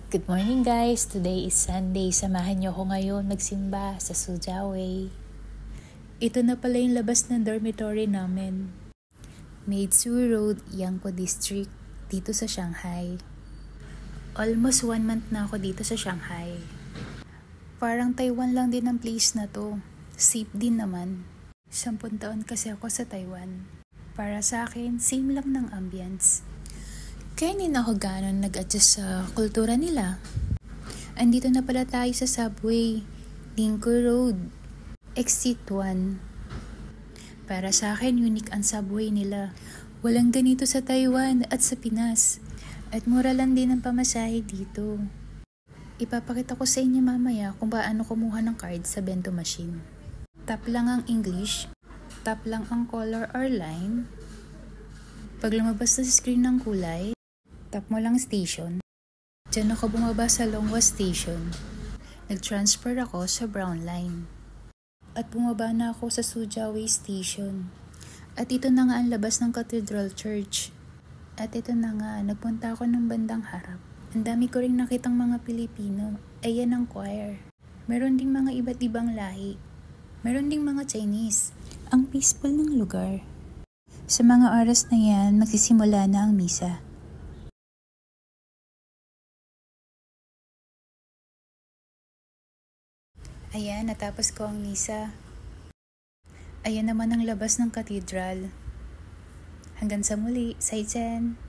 Good morning guys! Today is Sunday. Samahan niyo ako ngayon magsimba sa Suzhou. Ito na pala yung labas ng dormitory namin. Meizhou Road, Yangko District, dito sa Shanghai. Almost 1 month na ako dito sa Shanghai. Parang Taiwan lang din ang place na to. Safe din naman. 10 taon kasi ako sa Taiwan. Para sa akin, same lang ng ambience. Kaya hindi na ako ganon nag-adjust sa kultura nila. Andito na pala tayo sa subway, Ningko Road, Exit 1. Para sa akin, unique ang subway nila. Walang ganito sa Taiwan at sa Pinas. At mura lang din ang pamasahe dito. Ipapakita ko sa inyo mamaya kung paano kumuha ng card sa bento machine. Tap lang ang English, tap lang ang color or line. Pag lumabas na sa screen ng kulay, tap mo lang station. Diyan ako bumaba sa Longhua Station. Nag-transfer ako sa Brown Line. At bumaba na ako sa Suzhou Station. At ito na nga ang labas ng Cathedral Church. At ito na nga, nagpunta ako ng bandang harap. Ang dami ko rin nakitang mga Pilipino. Ayan ang choir. Meron ding mga iba't ibang lahi. Meron ding mga Chinese. Ang peaceful ng lugar. Sa mga oras na yan, magsisimula na ang misa. Ayan, natapos ko ang misa. Ayan naman ang labas ng cathedral. Hanggang sa muli, Zaijian!